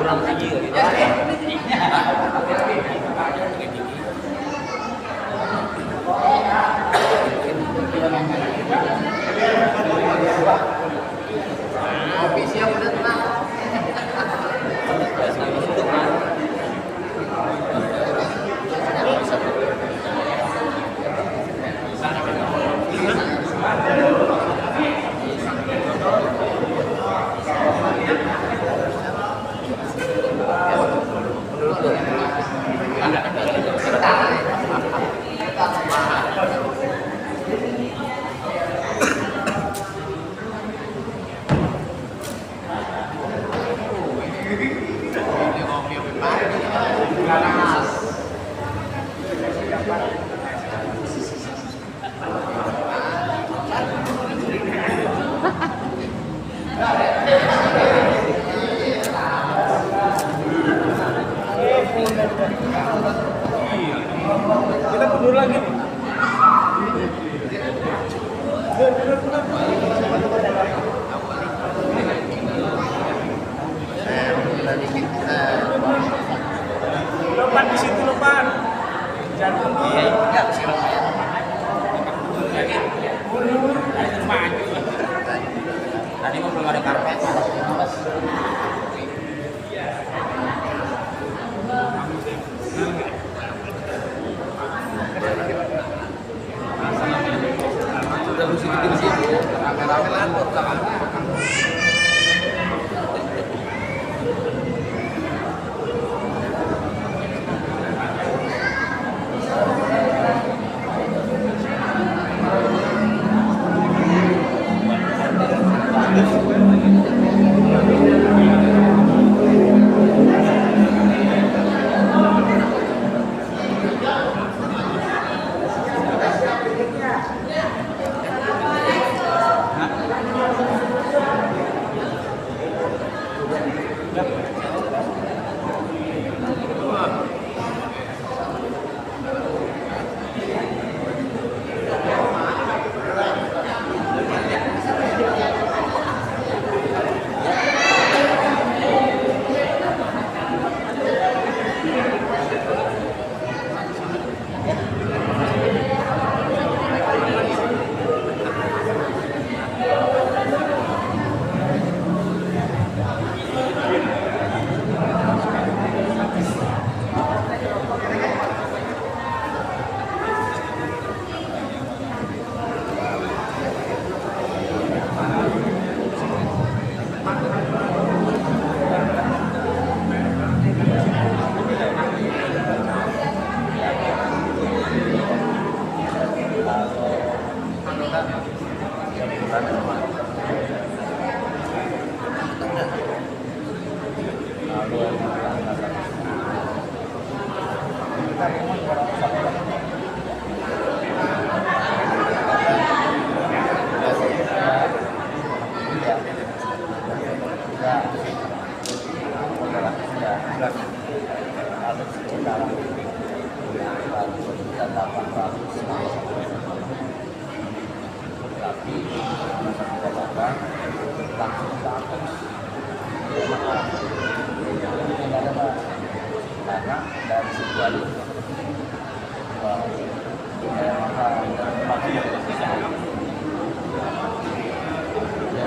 kurang tinggi kita mundur lagi nih. Lopan di situ lopan. Jangan iya, tadi mau belum ada karpet. Sudah mesti di situ, rame-rame lantur belakangnya.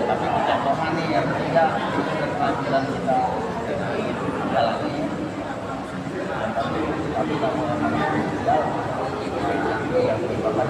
Tapi kejatuhan nih yang ketiga keterampilan kita jalani. Tapi kalau tidak, yang merupakan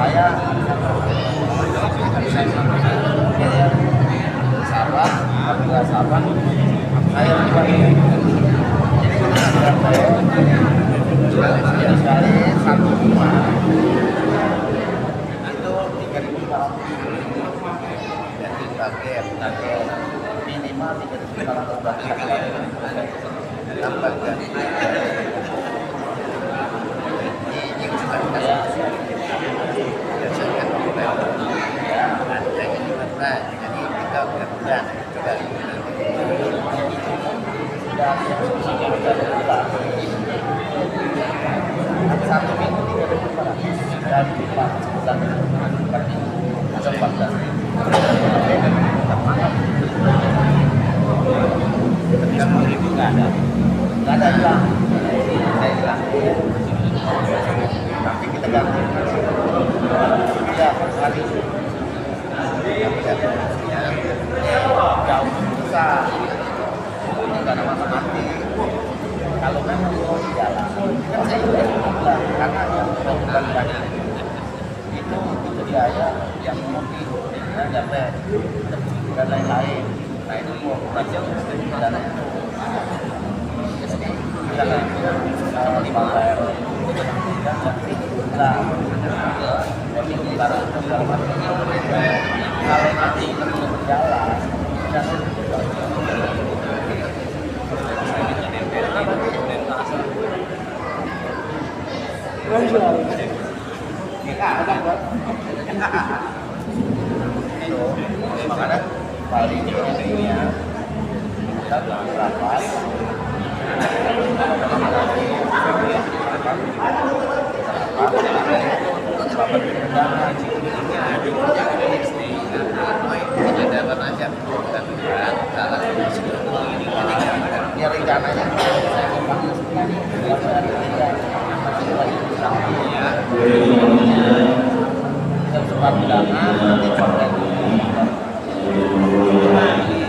saya sebesar macam 14. Ketika 10.000 nggak ada. Nggak ada hilang. Saya hilang. Tapi kita ganti. Ya, hari. Jauh susah. Nggak ada mati. Kalau memang mau di jalan, kan saya juga bilang karena yang bukan banyak itu biaya yang mobil, sampai dan lain-lain. Nah itu mau kurang dana itu. Misalkan kalau di Malaysia dan seperti lah, jadi utara segala macam. Kalau nanti perlu berjalan, jangan makanya paling pentingnya kita berapa ya rencananya yang sempat undangan nanti konten Mudah-mudahan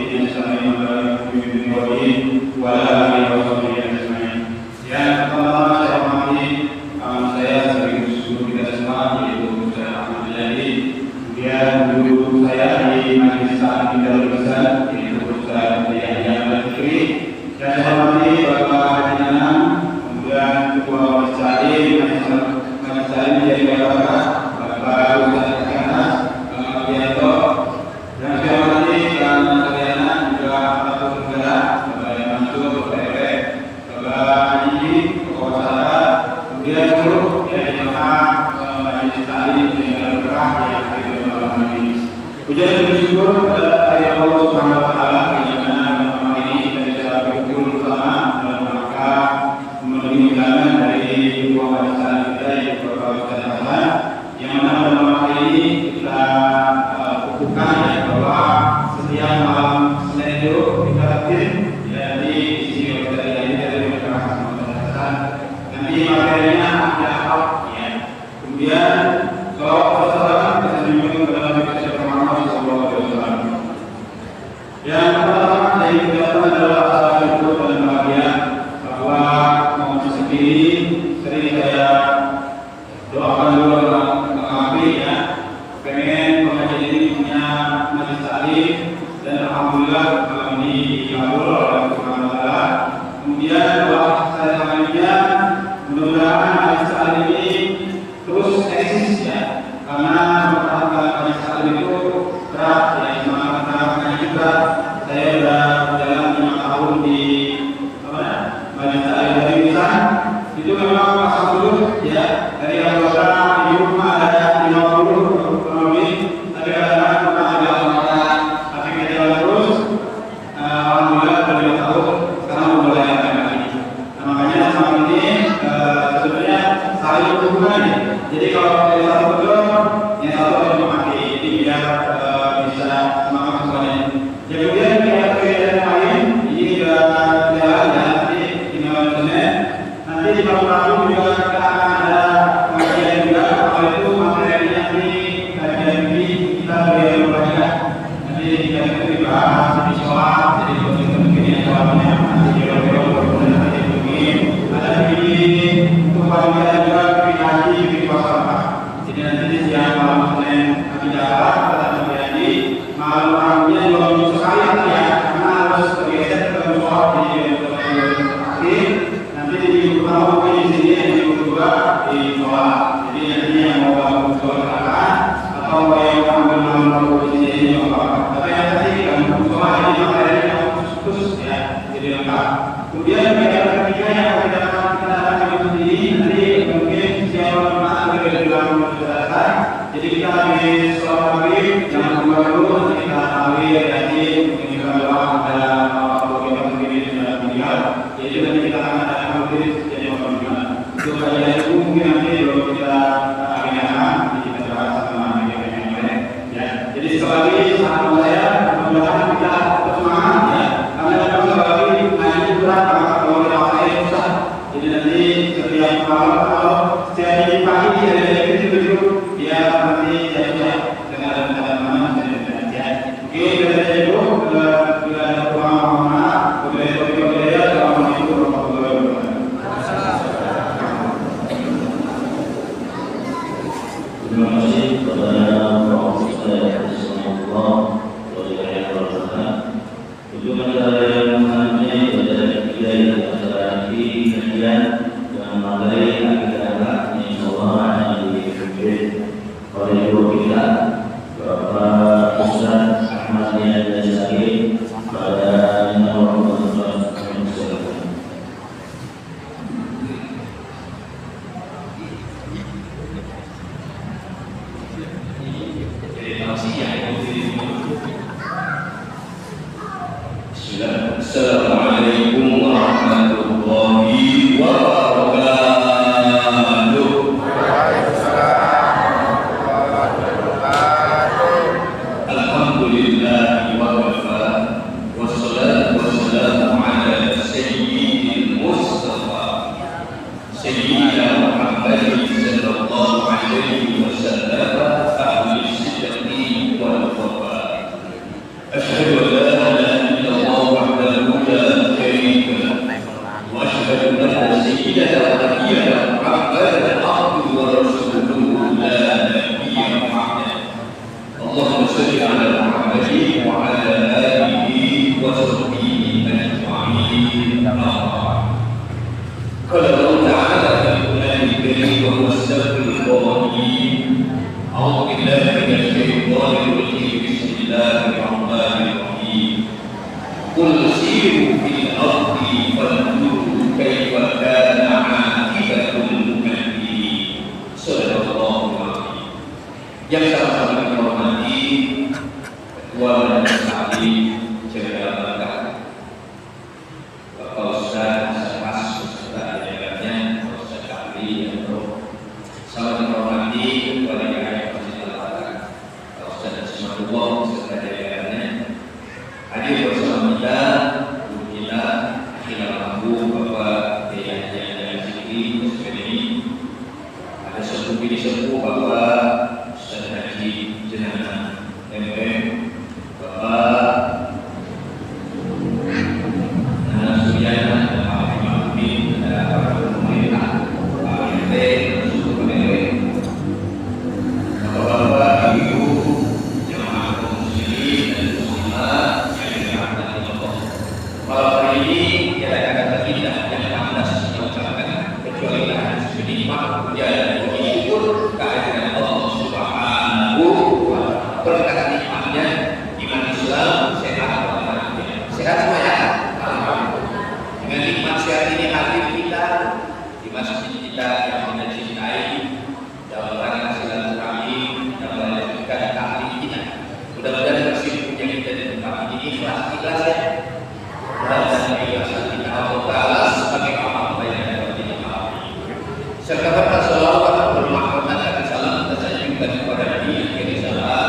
Alhamdulillah, wa ala alihi wa sahbihi ajma'in. Yang pertama saya hormati saya sebagai guru kita semua, yaitu Ustaz Ahmad Jadi. Kemudian guru saya di Majelis Ta'lim Darul Ihsan, yaitu Ustaz Yahya Al-Fikri. Yang saya hormati Bapak Haji Nanang, kemudian Ketua Majelis Ta'lim dari Bapak Ustaz Kanas, Bapak Bianto. Yang saya hormati Bapak Karyana, juga Bapak Negara, Bapak Mansur, Bapak Ere, Bapak Haji, Bapak Wasara, kemudian guru dari Bapak Majelis Ta'lim dari Bapak yang pujian dan bersyukur kepada Allah Subhanahu wa taala yang mana malam ini kita bisa berkumpul bersama dalam rangka memenuhi undangan dari ketua majelis kita yaitu Bapak Ustaz Hasan, yang mana pada malam hari ini kita bukukan ya bahwa setiap malam Senin itu kita rutin jadi isi materi dari Bapak Hasan. Nanti materinya ada apa ya. Kemudian kalau persoalan kita menyebutkan dalam yang pertama dari kegiatan adalah rasa syukur dan bahagia bahwa momen sendiri sering saya doakan dulu mengabdi ya, pengen pengajian ini punya majelis taklim dan alhamdulillah malam ini dikabul oleh Allah Subhanahu wa taala. Kemudian doa saya selanjutnya mudah-mudahan majelis taklim ini terus eksis ya, karena mempertahankan majelis taklim itu berat ya, semangatnya juga. Saya sudah berjalan 5 tahun di Majelis Ta'lim Darul Ihsan. Itu memang pasang dulu ya, dari anggota di rumah ada 50 lebih, tapi kadang-kadang pernah ada orang, tapi kita jalan terus. Alhamdulillah sudah 2 tahun sekarang mulai ada lagi. Nah, makanya sama ini sebenarnya saling berhubungan ya. Jadi kalau yang satu betul, yang satu harus memahami. Jadi biar bisa semangat semuanya. Kemudian kegiatan lain ini juga jalan ya, nanti di malam Senin. Nanti di malam Rabu juga kita akan ada pengajian juga. Kalau itu materinya di kajian ini kita beri banyak. Nanti kita dibahas di sholat, jadi mungkin yang jawabnya nanti nanti mungkin ada di untuk panitia juga haji di pasar. Jadi nanti di siang malam Senin kami jalan, kita berjanji malam Rabunya juga sekalian ya, karena harus bergeser ke sholat di akhir. Nanti di utama mungkin di sini, di kedua di sholat. Jadi nanti yang mau bangun sholat atau yang ambil malam di sini juga. Tapi yang tadi kan sholat ini materinya khusus ya, jadi lengkap. Kemudian kegiatan ketiga yang kita lakukan sendiri nanti mungkin siapa yang bergerak selesai. Jadi kita di sholat maghrib yang kedua dulu kita tahlil haji mungkin juga doa ada waktu kita sendiri sudah meninggal. Jadi nanti kita akan ada maghrib jadi waktu juga. Itu kajian itu mungkin nanti kalau kita agendakan nanti kita bahas sama yang lain. Ya. Jadi sekali lagi saran saya mudah-mudahan kita bersemangat ya. Karena sekali lagi ngaji berat kalau kita saya susah. Jadi nanti setiap malam kalau setiap pagi ada itu dia nanti saya dengan teman-teman ya. Oke, kita itu bila ada kurang maaf, boleh assalamualaikum warahmatullahi wabarakatuh. Terima kasih kepada Bapak Ustaz Bismillah Waalaikumsalam. Tujuan kita yang selanjutnya pada ketiga yang lagi kajian yang materi kita insyaallah akan dipimpin oleh guru kita Bapak Ustaz Ahmad Yani pada nomor 14. Assalamualaikum warahmatullahi wabarakatuh. Alhamdulillah wa kafa wassalatu wassalamu ala sayyidil mustafa sayyidina Muhammadin sallallahu alaihi wasallam ahli sidqi wal wafa. Asyhadu an la ilaha illallah wahdahu la قال الله تعالى في القرآن الكريم وهو السبب القائل أعوذ بالله من الشيطان الرجيم بسم الله الرحمن الرحيم قل سيروا في الأرض فانظروا كيف كان عاقبة المكذبين صدق الله العظيم. Yang sama-sama dihormati Ketua Majelis Taklim Jakarta Bapak Ustaz Sapas beserta jajarannya, Bapak Ustaz Kafli yang sama dihormati Ketua DKM Fasilitator Bapak Ustaz Ismatullah beserta jajarannya, hadir bersama kita guru kita Akhila Lampu Bapak Daya Jaya Zikri ini, ada sepupu ini sepupu Bapak Ustaz Haji Jenana MM, Bapak Nana Suyana dan Pak Imamin, ada para pemerintah, Pak RT, Suku RW, Bapak-bapak, Ibu, jemaah kaum muslimin dan muslimat yang dirahmati Allah. Malam hari ini tiada kata indah yang pantas diucapkan kecuali tahan senikmat dan bersyukur kehadiran Allah Subhanahu wa Ta'ala. Berkat nikmatnya iman Islam sehat walafiat. Sehat semua ya. Dengan nikmat sehat ini hadir kita di masjid kita yang kita cintai dalam rangka silaturahmi dan melanjutkan taklim kita. Mudah-mudahan bersyukur yang kita di tempat ini ikhlas ya. Dan keikhlasan kita Allah Ta'ala sebagai amal baik yang dapat kita pahami. Serta berkat salawat dan rahmat dan salam kita sampaikan kepada Nabi yang risalah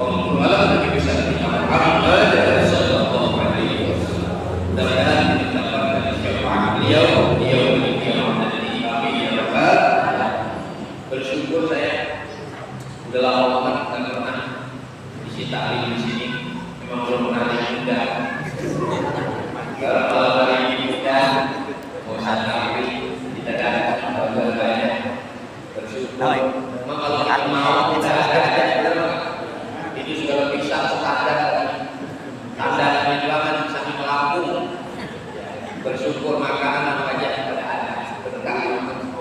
penghulu alam Nabi besar kita Muhammad sallallahu alaihi wasallam. Mudah-mudahan kita dapat syafaat beliau memiliki amanah dari kami ya Rabbal. Bersyukur saya sudah lama banget kita pernah isi taklim di sini. Memang belum pernah diundang. Kalau malam hari ini diundang, mau santai kita datang banyak bersyukur. Memang kalau kita mau kita ada ini sudah lebih standar tanda perjuangan saking Lampung. Bersyukur makanan apa aja pada ada berkah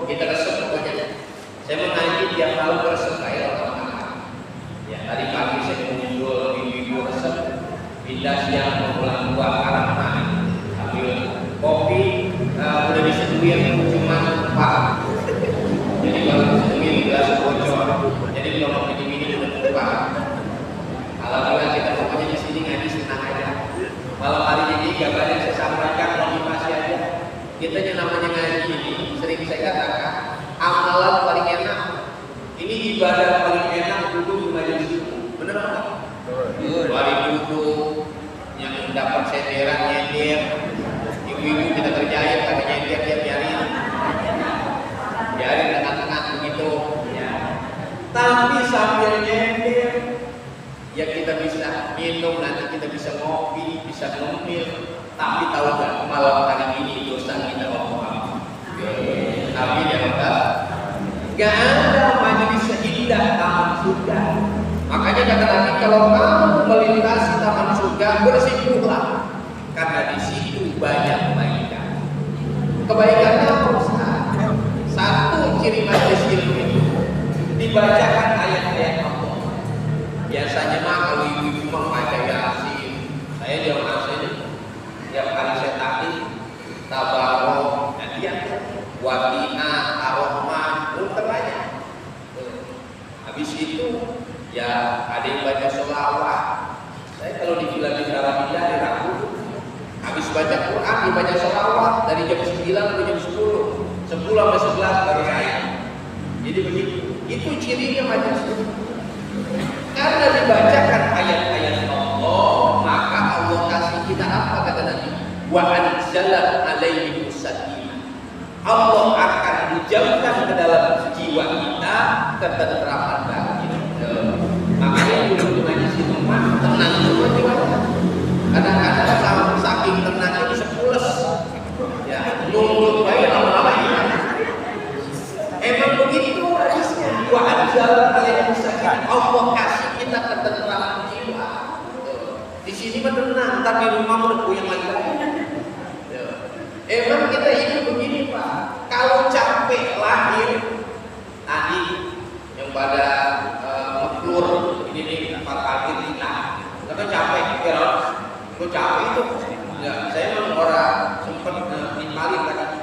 kita resep aja. Saya mengaji tiap tahun resep kayak orang. Ya tadi pagi saya mengunjul ibu-ibu resep, pindah siang mau pulang buat arah mana, ambil kopi udah diseduhin cuma 4. Jadi kalau diseduhin gelas bocor, jadi belum mau minum udah lupa. Alhamdulillah kita pokoknya di sini ngaji senang aja. Malam hari ini gambar yang saya sampaikan motivasi aja. Kita yang namanya ngaji ini sering saya katakan amalan paling enak. Ini ibadah paling enak duduk di majelis itu. Bener nggak? Hari duduk yang dapat senderan nyender, ibu-ibu kita kerjain pada nyender tiap hari. Biarin tengah-tengah begitu. Ya. Tapi sambil nyender, ya kita bisa minum, nanti kita bisa ngopi, bisa ngemil. Tapi tahu nggak malam hari ini dosa kita apa? Tapi ya enggak. Gak ada majelis seindah taman surga. Makanya kata Nabi, kalau kamu melintasi taman surga, bersikulah, karena di situ banyak kebaikan. Kebaikannya apa Ustaz? Satu ciri majelis ilmu itu dibacakan ayat-ayat Allah. Biasanya mah kalau ibu-ibu membaca Yasin, saya di rumah saya tiap kali saya taklim, tabarok, Waqi'ah, Ar-Rahman, muter aja. Habis itu ya ada yang baca sholawat. Saya kalau di Villa Bintara Indah di Rabu, habis baca Quran dibaca sholawat dari jam 9 sampai jam 10, 10 sampai 11 baru saya. Jadi begitu. Itu cirinya majelis itu. Karena dibacakan ayat-ayat Allah, maka Allah kasih kita apa kata Nabi? Wa anzala alaihi musaddina. Allah akan hujamkan ke dalam jiwa kita ketentraman batin. Makanya dulu di situ tenang semua jiwanya. Kadang-kadang saking tenangnya bisa pules. Ya, nunggu baik lama-lama ya. Emang begitu hadisnya. Wa anzala alaihi musaddina. Allah kasih kita ketentraman jiwa. Di sini mah tenang, tapi di rumah udah goyang lagi. Enggak, saya memang orang sempat nimpalin tadi.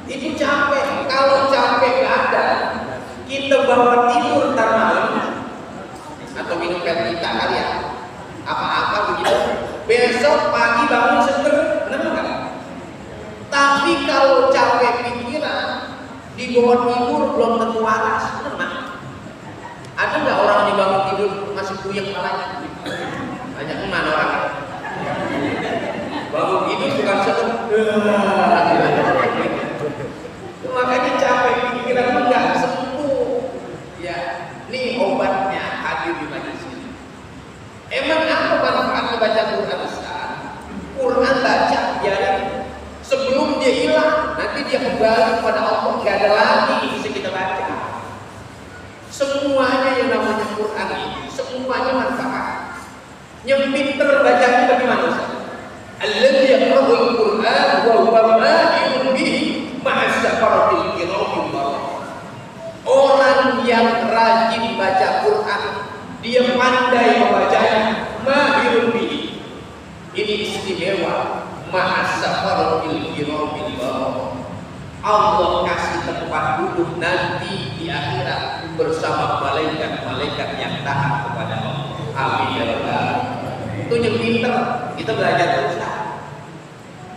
Itu capek. Kalau capek nggak ada, kita bawa tidur ntar malam atau minum kita kali ya, apa-apa begitu. Besok pagi bangun seger, benar nggak? Tapi kalau capek pikiran, dibawa tidur belum tentu waras, benar nggak? Ada nggak orang yang bangun tidur masih puyeng kepalanya? Banyak mana orang? Bangun tidur bukan seger. Makanya capek pikiran enggak sembuh. Ya, ini obatnya hadir di majelis ini. Emang apa manfaat membaca Quran Ustaz? Quran baca biar sebelum dia hilang, nanti dia kembali kepada Allah, enggak ada lagi yang bisa kita baca. Semuanya yang namanya Quran ini, semuanya manfaat. Yang pinter bacanya bagaimana Ustaz? Alladzi yaqra'ul Qur'an wa huwa mahirun bihi ma'asafaratil kiramil bararah. Orang yang rajin baca Quran, dia pandai membacanya, mahirun bihi. Ini istimewa, ma'asafaratil kiramil bararah. Allah kasih tempat duduk nanti di akhirat bersama malaikat-malaikat yang taat kepada Allah. Amin ya rabbal. Itu yang pinter, kita belajar terus.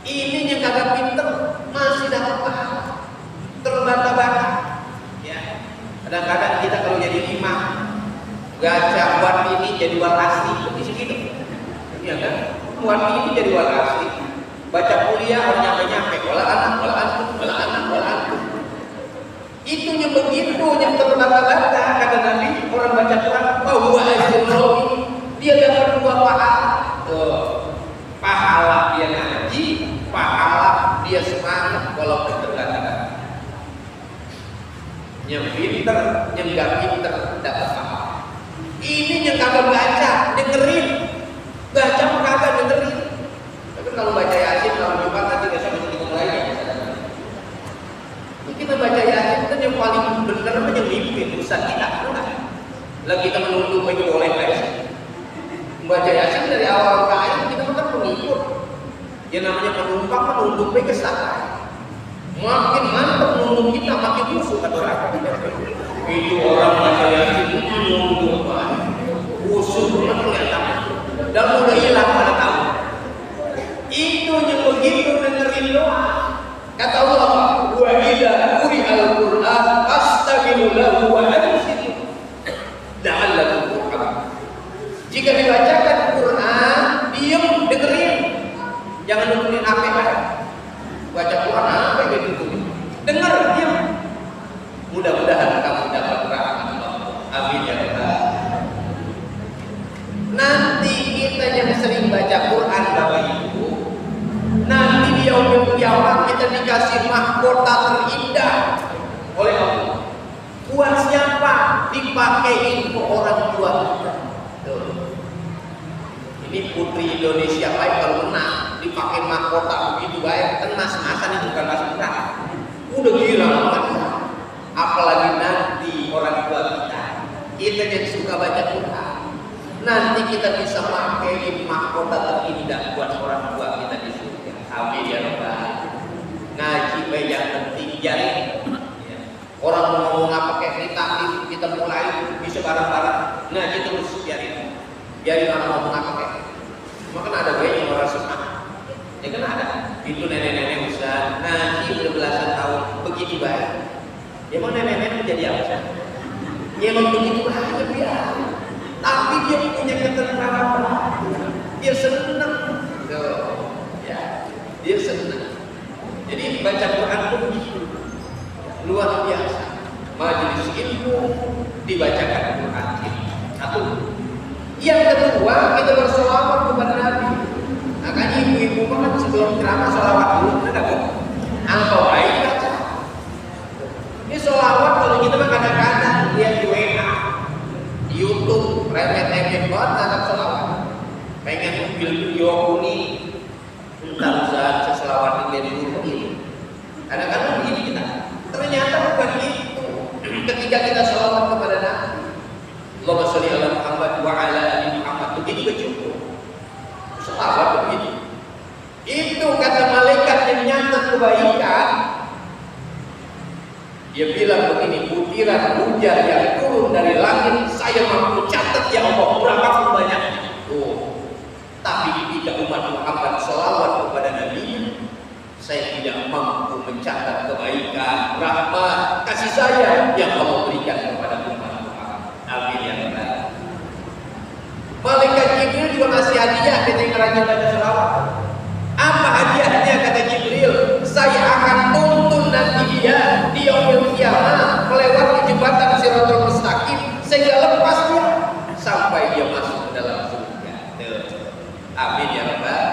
Ini yang kagak pinter masih dapat pahala terbata-bata. Ya, kadang-kadang kita kalau jadi imam baca buat ini jadi walasi lebih segitu, ya kan? Buat ini jadi walasi, baca kuliah orang nyampe wala anak. Itu yang begitu yang terbata-bata. Kata Nabi, orang baca Quran bahwa ajrun, dia dapat dua pahala. Pahala dia ngaji, pahala dia semangat walaupun terbata-bata. Yang pinter, yang gak pinter dapat pahala. Ini yang kagak baca, dengerin. Baca kagak dengerin. Tapi kalau baca Yasin kalau Jumat nanti besok bisa dimulai ya. Kita baca Yasin kan yang paling benar yang mimpin urusan kita. Lagi kita menunduk bagi boleh Yasin. Membaca Yasin dari awal ke akhir kita kan pengikut. Yang namanya penumpang menunduk bagi kesalahan. Makin mantap menunduk kita makin musuh kata orang. Itu orang baca Yasin menunduk musuh benar kelihatan. Dan mulai hilang pada tahu. Itu yang begitu dengerin doa. Kata Allah, wa idza quri'al Qur'an fastami'u lahu wa ansitu la'allakum turhamun. Jika dibacakan Quran, diam dengerin. Jangan dengerin apa. Baca Quran apa gitu. Dengar, diam. Mudah-mudahan kamu dapat rahmat Allah. Amin ya rabbal. Nanti kita yang sering baca Quran Bapak Ibu, nanti di yaumul kiamat kita dikasih mahkota terindah oleh Allah. Buat siapa? Dipakein ke orang tua kita. Ini putri Indonesia baik kalau menang dipakai mahkota begitu baik, kan mas-masan itu bukan mas murah. Udah gila banget. Apalagi nanti orang tua kita yang suka baca Quran. Nanti kita bisa pakai mahkota terindah buat orang tua kita di surga. Amin ya rabbal. Ngaji baik yang penting jari. Orang mau ngomong apa kayak kita mulai bisa bareng-bareng. Ngaji terus biarin orang ngomong apa kayak. Maka ada banyak orang suka. Ya kan ada. Itu nenek-nenek Ustaz ngaji udah belasan tahun begitu baik. Ya mau nenek-nenek menjadi apa? Ya emang begitu aja biar. Tapi dia punya ketenangan, dia senang, ya, dia senang. Jadi baca Quran itu begitu, luar biasa. Majelis ilmu dibacakan Quran. Satu. Yang kedua kita bersolawat kepada Nabi. Makanya ibu-ibu kan sebelum ceramah solawat dulu, ada kok. Apa baik baca. Ini solawat kalau kita mah kadang-kadang lihat di WA. YouTube, remet-remet banget anak selawat. Pengen ambil video ini, entar Ustaz selawat di dulu ini. Kadang-kadang begini kita. Ternyata bukan itu. Ketika kita selawat kepada Nabi, Allahumma sholli ala Muhammad wa ala ali Muhammad, begitu cukup. Selawat begitu. kebaikan. Dia bilang begini, butiran hujan yang turun dari langit saya mampu catat ya Allah berapa banyaknya. Tapi tidak umat Muhammad selawat kepada Nabi, saya tidak mampu mencatat kebaikan, rahmat, kasih sayang yang Allah berikan kepada umat Muhammad. Amin ya Rabbal. Malaikat Jibril juga ngasih hadiah ketika yang rajin baca selawat. Apa hadiahnya kata Jibril? Saya akan tuntun nanti dia di yaumil qiyamah melewati jembatan Shiratal Mustaqim sehingga lepas dia sampai dia masuk ke dalam surga. Amin ya Rabbal.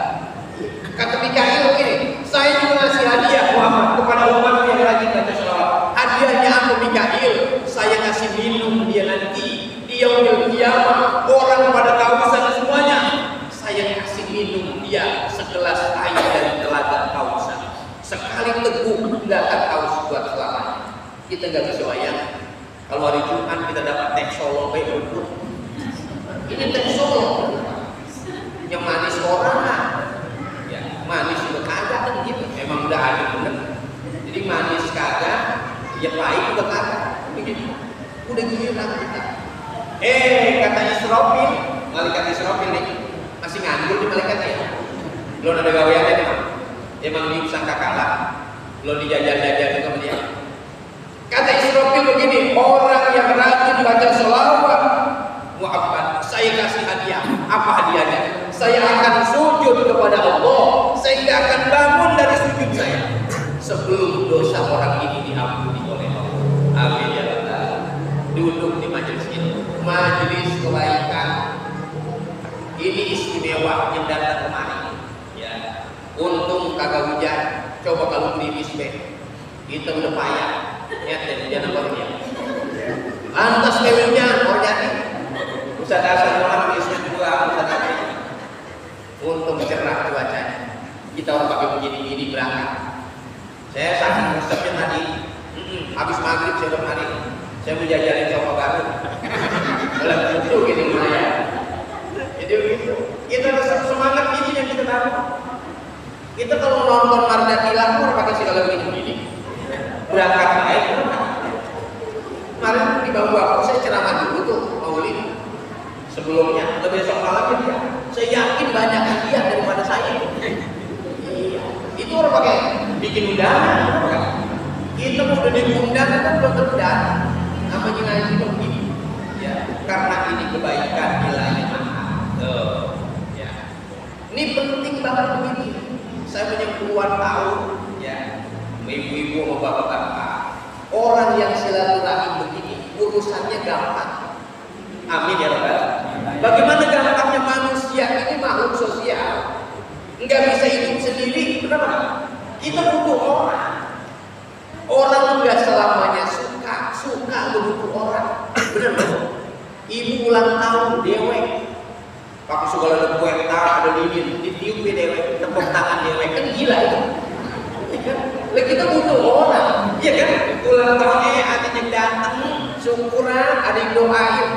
Kata Mikail begini, saya juga ngasih hadiah Muhammad kepada umat yang rajin baca selawat. Hadiahnya apa Mikail? Saya kasih minum dia nanti di yaumil qiyamah, orang pada kausan semuanya. Saya kasih minum dia segelas air dari telaga Kautsar. Sekali teguh nggak akan haus buat selamanya. Kita nggak bisa bayang kalau hari Jumat kita dapat teh Solo betul. Ini teh Solo yang manis orang, ya manis juga kagak kan gitu. Emang udah ada bener. Jadi manis kagak, ya pahit juga kagak. Begitu. Udah giliran kita. Kata Israfil, malaikat Israfil nih masih nganggur di malaikatnya. Belum ada gaweannya nih, emang disangka kalah, belum dijajar-jajar sama dia. Kata Israfil begini, orang yang rajin baca selawat Muhammad, saya kasih hadiah. Apa hadiahnya? Saya akan sujud kepada Allah sehingga akan bangun dari sujud saya sebelum dosa orang ini diampuni oleh Allah. Amin ya Rabbal. Duduk di majelis ini, majelis kebaikan. Ini istimewa yang datang kemari. Ya, untung kagak hujan. Coba kalau gerimis kita udah payah. Lihat deh hujan apa dia. Lantas lewatnya orangnya. Ustaz Hasan orang di dua Ustaz Hasan. Untung cerah cuacanya. Kita orang pakai begini berangkat. Saya saking resepnya tadi. Habis maghrib saya kemari. Saya mau jajalin sofa baru. Dalam itu gini ya. Jadi begitu. Kita harus semangat ini yang kita tahu. Kita kalau nonton Marda Tilang pun pakai segala begini. Berangkat baik. Kemarin di bangku aku saya ceramah dulu tuh Maulid. Sebelumnya, atau besok malam dia. Saya yakin banyak hadiah daripada saya. Iya. Itu orang pakai bikin undangan. Kita udah diundang kan belum tentu datang. Namanya ngaji begini. Ya, karena ini kebaikan nilainya mahal. Ya. Ini penting banget begini. Saya punya puluhan tahun, ya, ibu-ibu sama bapak-bapak. Orang yang silaturahim begini, urusannya gampang. Amin ya Rabbal. Bagaimana gampangnya manusia ini makhluk sosial, nggak bisa hidup sendiri. Kenapa? Kita butuh orang. Orang nggak selamanya suka butuh orang. Benar betul. Ibu ulang tahun dewek, pakai segala kueta ada lilin, ditiup dewek, tepuk tangan dewek, kan gila itu. Lah kita butuh orang, iya kan? Ulang tahun ada yang datang, syukuran, ada yang doain,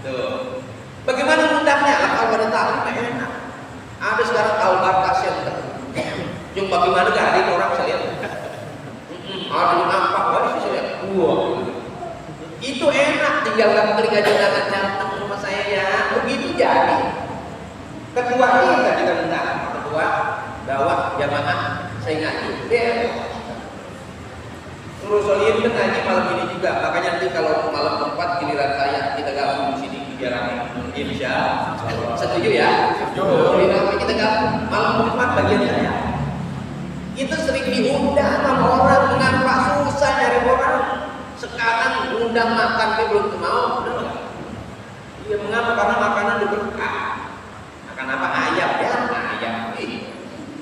tuh. Bagaimana ngundangnya? Kalau ada tamu enak. Ada sekarang Al-Barkah Center. Yang bagaimana gak ada orang saya lihat. Ada yang nampak, ada sih saya lihat. Wah, itu enak. Tinggal kamu terikat jangan datang ke rumah saya ya. Begitu jadi. Ketua kita juga minta. Ketua bawa jamaah saya ngaji. Terus Solihin kan ngaji malam ini juga. Makanya nanti kalau malam keempat giliran saya kita gabung di sini biar rame. Insya Allah. Setuju ya? Setuju. Kita gabung malam keempat bagian saya. Itu sering diundang sama orang, mengapa susah nyari orang. Sekarang undang makan dia belum mau. Iya mengapa? Karena makanan udah berkah. Makan apa? Ayam ya, ayam.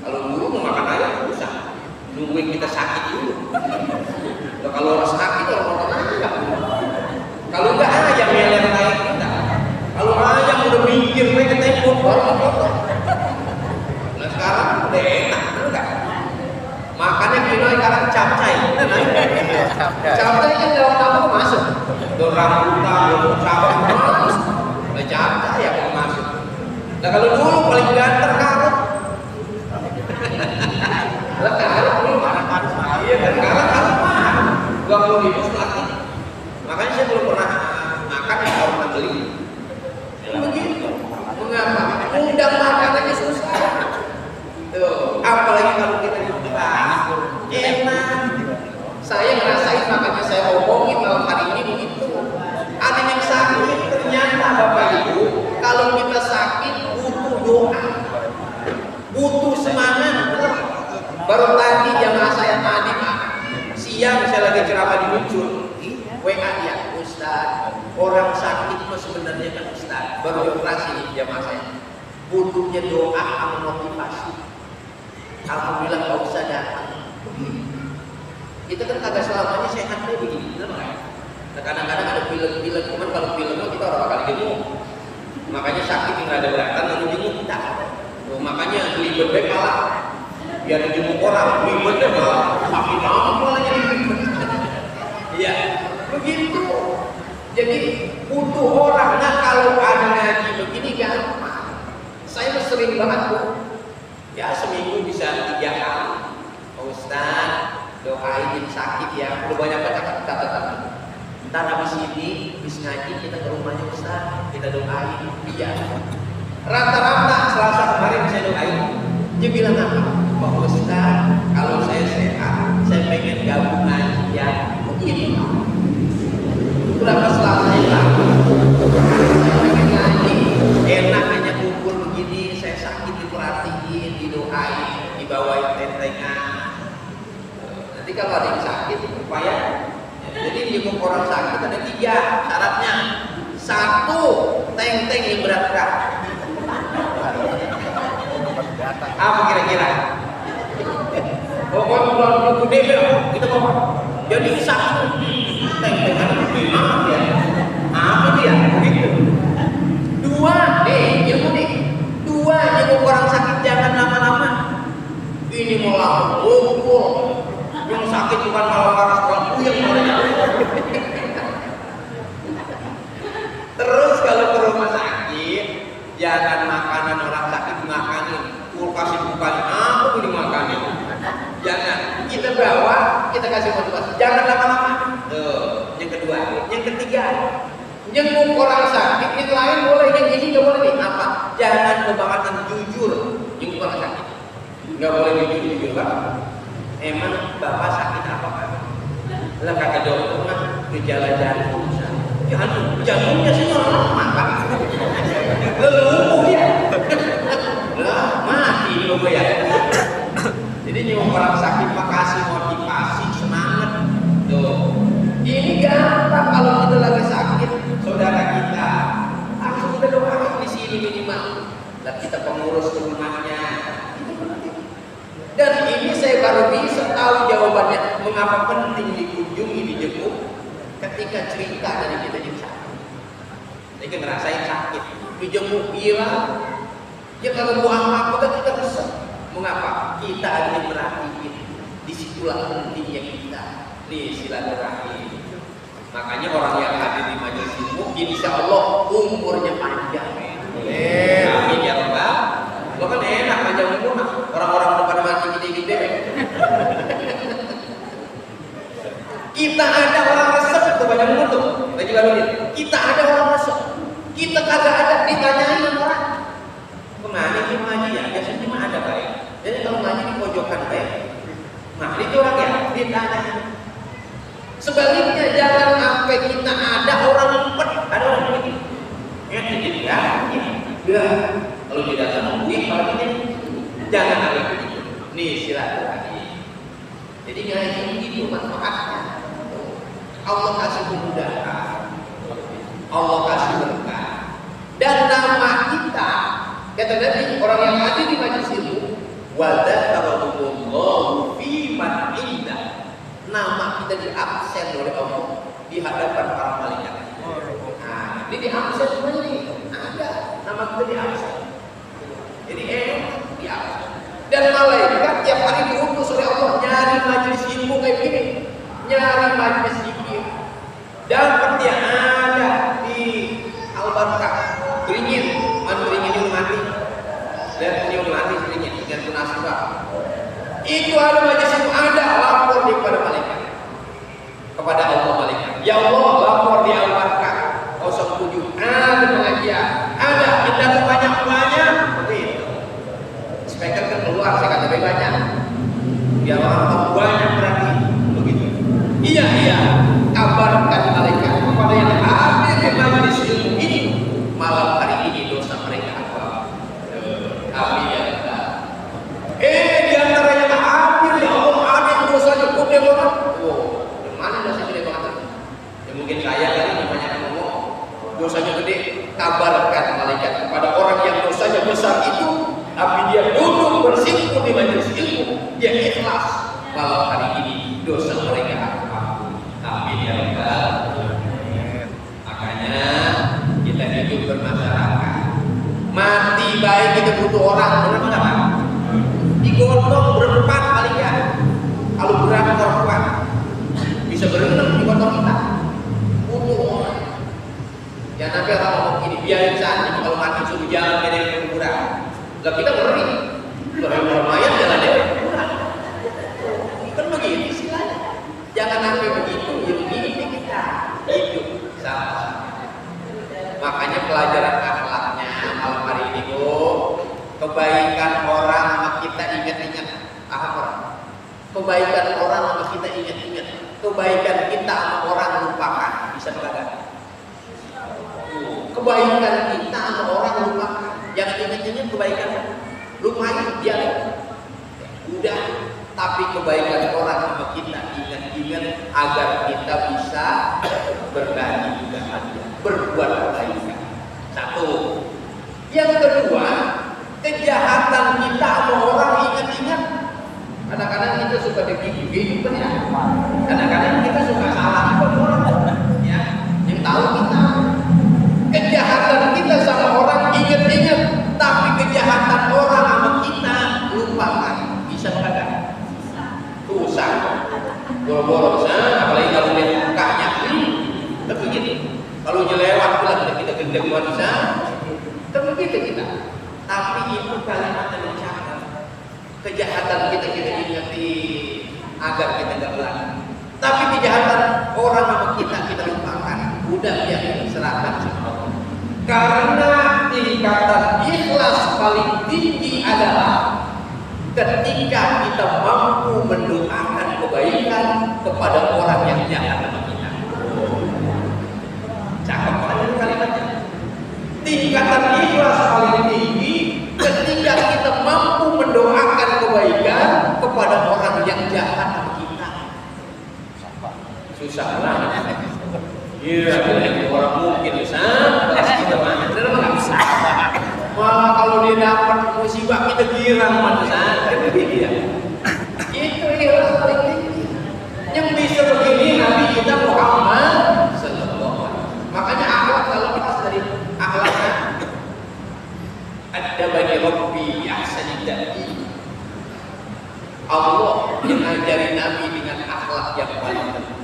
Kalau dulu mau makan ayam susah. Nungguin kita sakit dulu. Kalau orang sakit kalau makan ayam. Kalau enggak ayam meler naik kita. Kalau ayam udah minggir mereka tembok baru potong. Nah sekarang udah enak, enggak? Makannya kino sekarang capcay. Capcay kan daun apa masuk? Daun rambutan, daun cabai masuk. Nah capcay ya mau masuk. Nah kalau dulu paling ganteng karut. Lah karut butuh semangat. Baru tadi jamaah saya tadi siang saya lagi ceramah di Muncul, WA dia, Ustaz, orang sakit mah sebenarnya kan Ustaz, baru dioperasi nih jamaah saya, butuhnya doa sama motivasi. Alhamdulillah nggak usah datang. Kita kan kagak selamanya sehat kayak begini, kadang-kadang ada film-film, cuman kalau filmnya kita orang bakal gemuk, makanya sakit yang ada beratan lalu gemuk kita. Makanya beli bebek malah biar dijemuk orang, beli bebek malah sakit banget malah jadi ribet. Iya, begitu. Jadi butuh orang. Nah kalau ada ngaji begini gampang. Saya sering banget tuh, ya seminggu bisa 3 kali. Ustaz, doain yang sakit ya. Udah banyak baca catatan. Ntar habis ini, habis ngaji kita ke rumahnya Ustaz, kita doain. Iya. Rata-rata Selasa kemarin saya doain. Dia bilang apa? Pak Ustaz, kalau saya sehat, saya pengen gabung ngaji ya. Begini. Berapa Selasa yang lalu? Saya pengen ngaji. Enak hanya kumpul begini. Saya sakit diperhatiin, didoain, dibawain tentengan. Nanti kalau ada yang sakit, upaya. Jadi di orang sakit ada 3 syaratnya. 1, teng-teng yang berat-berat. Apa kira-kira? Pokoknya bulan gede kita bawa. Jadi sakit. Teng-tengan apa dia? Begitu. 2, ilmu nih. 2, jenguk orang sakit jangan lama-lama. Ini mau lama, yang sakit bukan malah panas puyeng. Terus kalau ke rumah sakit, jangan makanan orang sakit dimakanin, kulkas dibuka, apa ini makanin. Jangan, kita bawa, kita kasih motivasi. Jangan lama-lama. Yang kedua, yang ketiga, jenguk orang sakit, yang lain boleh, yang ini nggak boleh nih. Apa? Jangan kebangetan jujur, jenguk orang sakit. Nggak boleh jujur Pak. Emang bapak sakit apa Pak? Lah kata dokter mah gejala jantung. Jantungnya sih normal Pak. Lumpuh ya. Lah mati lumpuh ya. Jadi nyuruh orang sakit makasih motivasi semangat. Tuh. Ini gampang kalau kita lagi sakit, saudara kita langsung kita doain di sini minimal. Lah kita pengurus ke rumahnya. Dan ini saya baru bisa tahu jawabannya mengapa penting dikunjungi, dijenguk ketika cerita dari kita yang sakit. Jadi ngerasain sakit, dijenguk gila. Ya kalau buang apa kita resep. Mengapa? Kita ada yang merhatiin. Disitulah pentingnya kita. Nih silaturahim. Makanya orang yang hadir di majelis ilmu, insya Allah umurnya panjang. Amin ya Rabbal. Lo kan enak panjang umur, orang-orang depan mati gede-gede. Kita ada orang resep itu panjang umur tuh. Baju baruin. Kita ada orang resep. Kita kagak ada ditanyain sama orang. Kemana sih ngaji ya? Biasanya cuma ada baik. Jadi kalau ngaji di pojokan baik. Nah itu orang ya ditanyain. Sebaliknya jangan sampai kita ada orang ngumpet, ada orang begini. Ya jadi ya. Kalau tidak nungguin kalau ini jangan ada begitu. Nih silaturahim. Jadi ngaji itu manfaatnya. Allah kasih kemudahan, Allah kasih berkah. Dan nama kita, kata Nabi, orang yang hadir di majelis ilmu, wa dzakarallahu fi man indah. Nama kita diabsen oleh Allah di hadapan para malaikat. Nah, ini diabsen semuanya nih. Ada nama kita diabsen. Jadi diabsen. Dan malaikat tiap hari diutus oleh Allah nyari majelis ilmu kayak gini, nyari majelis zikir. Dapat dia ada di Al-Barkah, Beringin, Beringin yang mati, dan yang mati Beringin dengan Tunasura. Itu ada majelis ilmu, ada lapor di kepada malaikat, kepada Allah malaikat. Ya Allah, lapor di Al-Barkah 07 ada pengajian, ada indah banyak-banyak begitu. Speaker kan keluar, saya kata banyak. Biar orang tahu banyak berarti begitu. Iya, kabarkan malaikat kepada yang hadir di majelis ilmu ini malam hari ini dosa mereka apa? Amin ya Allah. Walau hari ini dosa mereka aku ampuni. Amin ya rabbal alamin. Makanya kita hidup bermasyarakat. Mati baik kita butuh orang, benar nggak Pak? Digotong berempat kali ya. Kalau berat perempuan bisa berenang digotong kita. Butuh orang. Ya nanti orang ngomong gini, biarin saja kalau mati suruh jalan dari kuburan. Lah kita ngeri. Kalau lumayan jalan dari kuburan. Kan begitu istilahnya. Jangan sampai begitu, ya begini kita hidup sama. Makanya pelajaran akhlaknya malam hari ini kebaikan orang sama kita ingat-ingat. Kebaikan orang sama kita ingat-ingat. Kebaikan kita sama orang lupakan. Bisa katakan. Kebaikan kita sama orang lupakan. Jangan ingat-ingat kebaikan. Lumayan dia. Udah. Tapi kebaikan orang sama kita ingat-ingat agar kita bisa berbagi juga berbuat kebaikan. Satu. Yang kedua, kejahatan kita sama orang ingat-ingat. Kadang-kadang kita suka begitu kan ya. Kadang-kadang kita suka salah sama orang. Ya, yang tahu kita. Kejahatan kita sama orang ingat-ingat, tapi kejahatan orang sama kita lupakan. Bisa kagak? Susah. Boro-boro sana, apalagi kalau lihat mukanya. Tapi gini, kalau nyelewat pulang kita gendeng manusia, kan begitu kita. Tapi itu kalimat yang mencatat. Kejahatan kita ingati agar kita tidak ulangi. Tapi kejahatan orang sama kita lupakan. Udah ya serahkan sama Allah. Karena tingkatan ikhlas paling tinggi adalah ketika kita mampu mendoakan kebaikan kepada orang yang jahat sama kita. Cakep banget kalimatnya. Tingkatan ikhlas paling tinggi ketika kita mampu mendoakan kebaikan kepada orang yang jahat sama kita. Susah banget. Iya, orang mungkin susah. Kita mana? Malah kalau dia dapat musibah kita girang manusia. Itu ikhlas paling tinggi. Yang bisa begini Nabi kita Muhammad sallallahu alaihi wasallam. Makanya akhlak kalau lepas dari akhlaknya ada bagi Rabbi ahsani tadi. Allah mengajari Nabi dengan akhlak yang paling tinggi.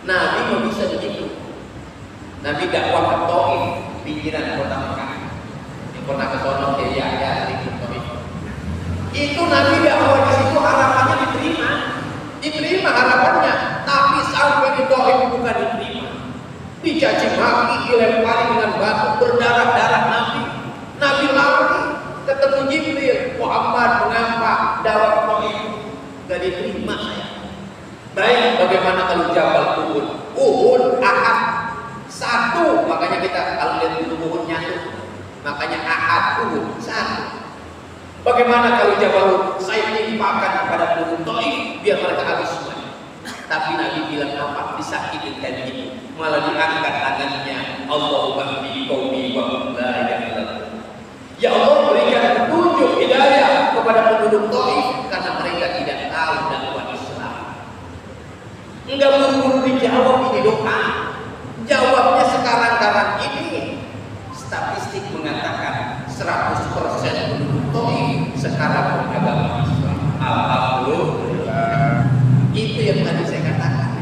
Nabi mau bisa begitu. Nabi dakwah ke Taif, pinggiran kota Mekah. Yang pernah ke sono ya sering Taif. Itu Nabi dakwah di situ harapannya diterima harapannya. Tapi sampai di Taif bukan diterima. Dicaci maki, dilempari dengan batu, berdarah-darah Nabi. Nabi lari ketemu Jibril, Muhammad mengapa dakwah Taif gak diterima saya. Baik, bagaimana kalau Jabal Uhud Ahad satu, makanya kita kalau lihat dulu Uhud nyatu, makanya Ahad Uhud satu. Bagaimana kalau Jabal Uhud saya timpakan kepada penduduk Taif biar mereka habis semua. Tapi Nabi bilang apa? Disakitin kayak gini, malah diangkat tangannya. Allahumma bi qaumi wa la ilaha illallah. Ya Allah berikan petunjuk hidayah kepada penduduk Taif karena mereka tidak tahu dakwah Islam. Enggak buru-buru dijawab ini doa. Jawabnya sekarang ini statistik mengatakan 100% penduduk Taif sekarang beragama Islam. Alhamdulillah. Itu yang tadi saya katakan.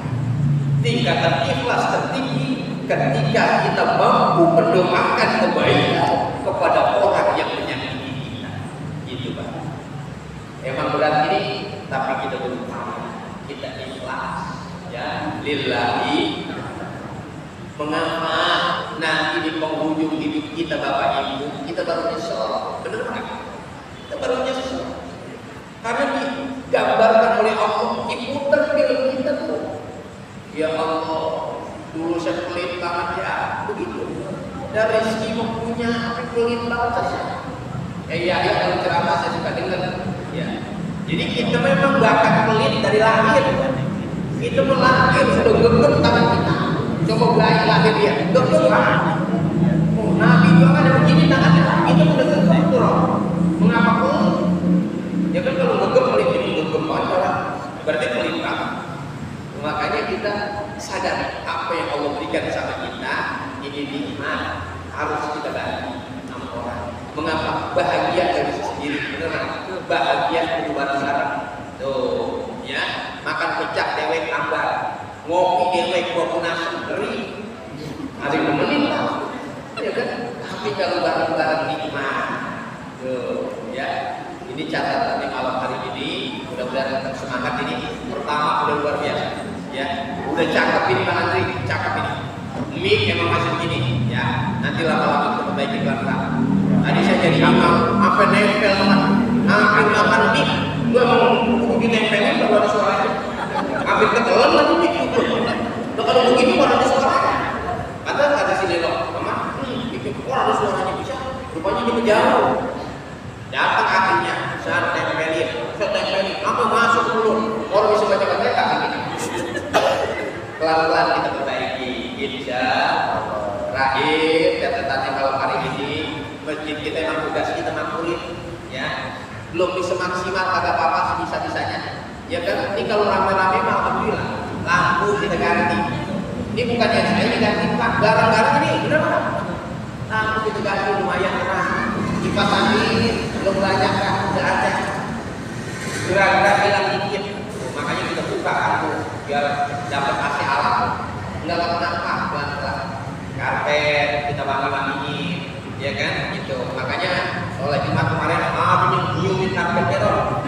Tingkatan ikhlas tertinggi ketika kita mampu mendoakan kebaikan kepada orang yang menyakiti kita. Itu Pak. Emang berat ini, tapi kita berusaha. Kita ikhlas. Ya, lillahi. Mengapa nanti di penghujung hidup kita Bapak Ibu kita baru nyesel? Benar nggak? Kita baru nyesel. Karena digambarkan oleh Allah, diputar film kita tuh. Ya Allah, dulu saya pelit banget ya, begitu. Dan rezeki mempunya, tapi pelit banget saja. Ya kalau ceramah saya suka dengar. Ya. Jadi kita memang bakat pelit dari lahir. Kita melahir sudah genggam tangan kita. Coba belajar lahir dia, genggam. Oh, Nabi juga ada begini tangannya. Kita udah genggam tuh. Mengapa pelit? Ya kan kalau genggam pelit ini genggam aja. sadar apa yang Allah berikan sama kita ini nikmat harus kita bagi sama orang. Mengapa? Bahagia dari sendiri, beneran. Bahagia di luar sana. Tuh, ya, makan pecah dewek tambah, ngopi dewek kopi nasi ngeri. Ada yang nemenin lah, ya kan? Tapi kalau barang-barang nikmat, tuh, ya. Ini catatannya malam hari ini. Mudah-mudahan tetap semangat ini. Pertama udah luar biasa, ya. Udah cakep ini Bang Andri, cakep ini. Mic emang masih begini, ya. Nanti lama-lama kita perbaiki pelan-pelan. Tadi saya jadi imam, apa nempel teman, hampir makan mic. Gue mau begini nempelin baru ada suaranya. Hampir ketelan lagi mic itu. Nah kalau begini baru ada suaranya. Kata si Lelo, mama, bikin ada suaranya bisa. Rupanya dia jauh. Datang akhirnya, saya tempelin, apa masuk dulu. Orang bisa baca-baca kaki. Pelan-pelan kita perbaiki, insya terakhir catatannya malam hari ini masjid kita memang tugas kita makmulin, ya belum bisa maksimal kagak apa-apa sebisa-bisanya, ya kan? Ini kalau rame-rame mah alhamdulillah lampu kita ganti. Ini bukan yang saya diganti Pak, barang-barang ini benar Pak, lampu kita ganti lumayan terang, kipas angin belum banyak kan, udah ada gerak-gerak hilang dikit, makanya kita buka lampu biar dapat AC alam. Enggak kenapa pelan-pelan. Karpet kita wangi-wangiin, ya kan? Gitu. Makanya sholat Jumat kemarin nyiumin karpetnya dong.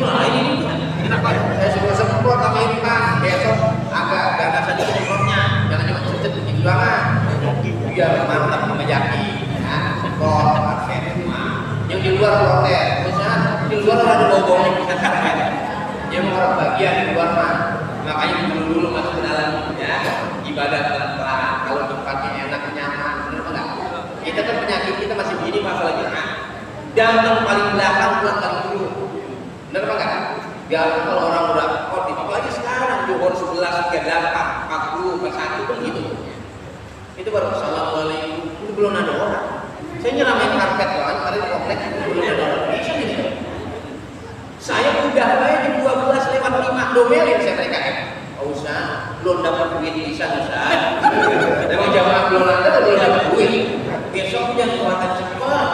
Nah ini kenapa? Saya sudah semprot sama Irfan. Besok agak ganas aja semprotnya. Jangan cuma cet begitu banget. Biar mantap menjadi. Ya, semprot karpet semua. Yang di luar protes. Misalnya di luar ada bau-baunya kita karpet. Yang orang bagian di luar mah. Makanya dulu masuk ke dalam, ya ibadah pelan-pelan. Kalau tempatnya enak nyaman, benar enggak? Kita kan penyakit kita masih begini masalahnya. Datang paling belakang, pulang paling dulu. Benar enggak? Jangan kalau orang udah khotib, apalagi sekarang Johor 11, 38, 40, 41 kan gitu. Itu baru assalamualaikum. Itu belum ada orang. Saya nyeramain karpet kan, hari komplek belum ada orang. Bisa gitu. Saya udah bayar di 12 lewat 5 domelin saya mereka oh usah belum dapat duit bisa memang jamaah belum ada belum dapat duit besok jangan kuatan cepat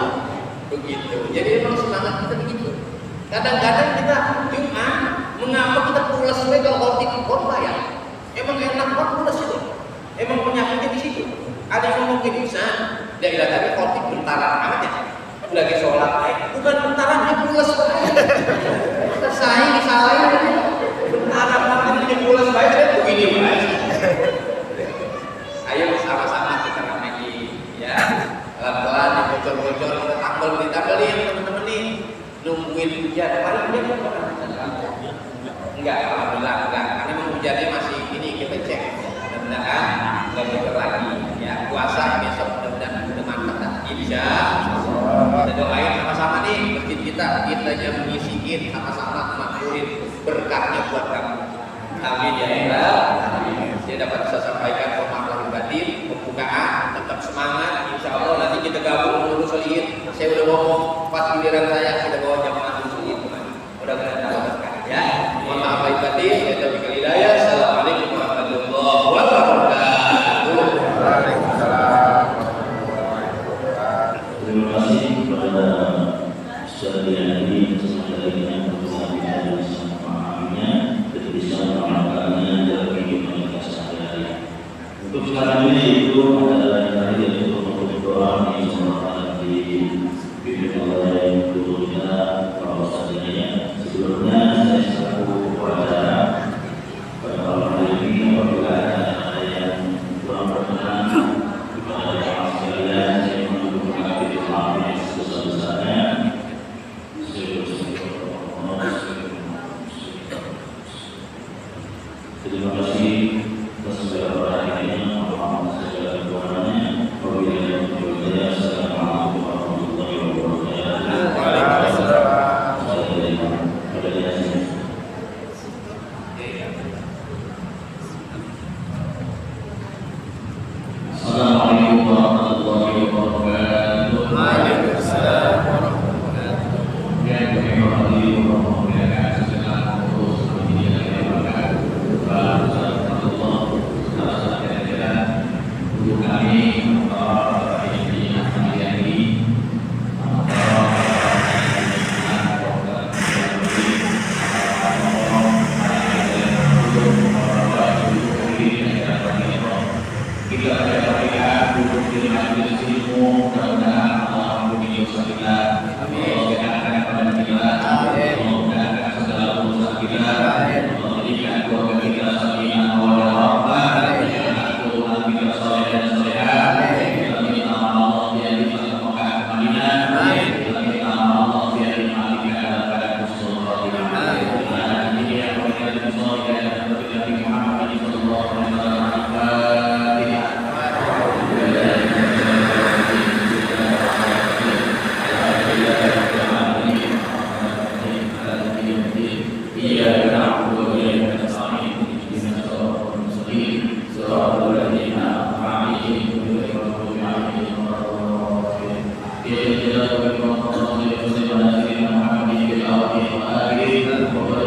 begitu. Jadi memang semangat kita begitu. Kadang-kadang kita Jumat mengapa kita pulas kalau khotib khotbah ya emang enak banget pulas itu emang penyakitnya di situ. Ada yang ngomong gini bisa dia bilang tadi khotib bentaran amat ya lagi sholat bukan bentaran dia pulas saya disalahin bentaran nanti dia pulas baik dia begini baik. Ayo sama-sama kita ramein ya pelan-pelan dibocor-bocor kita tambelin teman-teman nih nungguin hujan paling dia enggak alhamdulillah enggak karena memang hujannya masih ini kita cek mudah-mudahan enggak bocor lagi ya puasa besok mudah-mudahan udah mantap insya kita doain sama-sama nih masjid kita yang mengisiin sama-sama makmurin berkahnya buat kamu. Amin ya Allah. Saya dapat saya sampaikan mohon maaf batin pembukaan tetap semangat insya Allah nanti kita gabung dulu solihin. Saya udah ngomong pas giliran saya kita bawa jamaah solihin mudah-mudahan dapat berkah ya. Mohon maaf batin saya taufik hidayah. Assalamualaikum warahmatullahi wabarakatuh. Waalaikumsalam. Terima kasih kepada sekalian ini semuanya dengan pemahamannya dan bisa mengamalkannya dalam kehidupan kita sehari-hari. Untuk sekarang ini itu adalah yang tadi untuk doa di semua di video oleh guru kita Pak Ustadznya. Sebelumnya saya selaku wawancara pada malam hari ini apabila ada yang kurang berkenan kepada jamaah sekalian saya sebesar-besarnya. Terima kasih atas segala perhatiannya, segala dukungan إياك نعبد وإياك نستعين اهدنا الصراط المستقيم صراط الذين أنعمت عليهم غير المغضوب عليهم ولا الضالين اهدنا الصراط المستقيم صراط الذين أنعمت عليهم غير المغضوب عليهم ولا الضالين.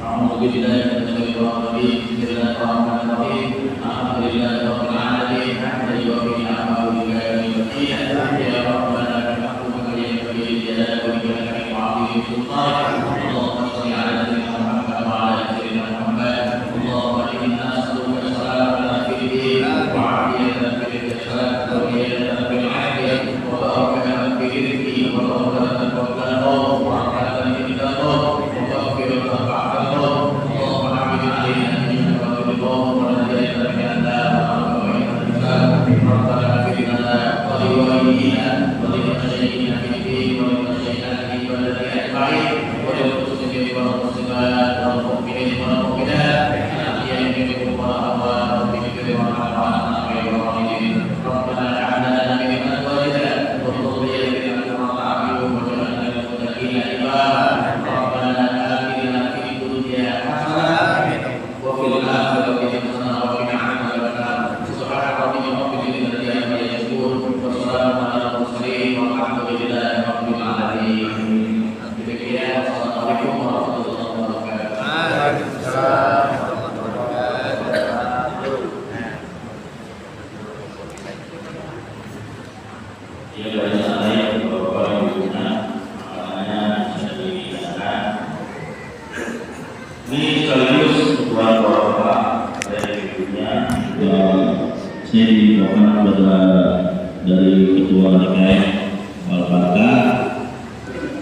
أعوذ بالله من الشيطان الرجيم. بسم الله الرحمن الرحيم. الحمد لله رب العالمين حمدا يوافي نعمه ويكافئ مزيدا. يا ربنا لك الحمد كما ينبغي لجلال وجهك وعظيم سلطانك. اللهم صل على سيدنا محمد وعلى ال سيدنا محمد. اللهم انا نسالك سلامة في الدين وعافية في الجسد وزيادة في العافية وبركة في رزقه وطهرة قبل الموت وعافية عند الموت ومغفرة بعد الموت. اللهم اعمل علينا نعمة الرضا ونجينا من النار وعافية الإسلام. ربنا اغفر لنا ولوالدينا ولمشايخنا في الدين ولمشايخنا في البلد أجمعين وللمسلمين والمسلمات والمؤمنين والمؤمنات الأحياء منهم والأموات بالذكر والرحمة غير الراحمين. ربنا اجعل لنا من أزواجنا وذريتنا قرة أعين واجعلنا للمتقين إماما. ربنا آتنا في الدنيا حسنة وفي الآخرة حسنة وقنا عذاب النار. سبحان ربك رب العزة عما يصفون وسلام على المرسلين والحمد لله رب العالمين. Demikian, Assalamualaikum warahmatullahi wabarakatuh. Waalaikumsalam warahmatullahi wabarakatuh. Ya, dari saya Bapak Ibunya makanya bisa dilihatkan. Ini sekaligus buat Bapak dari Ibunya. Saya dimohon kepada dari Ketua DPR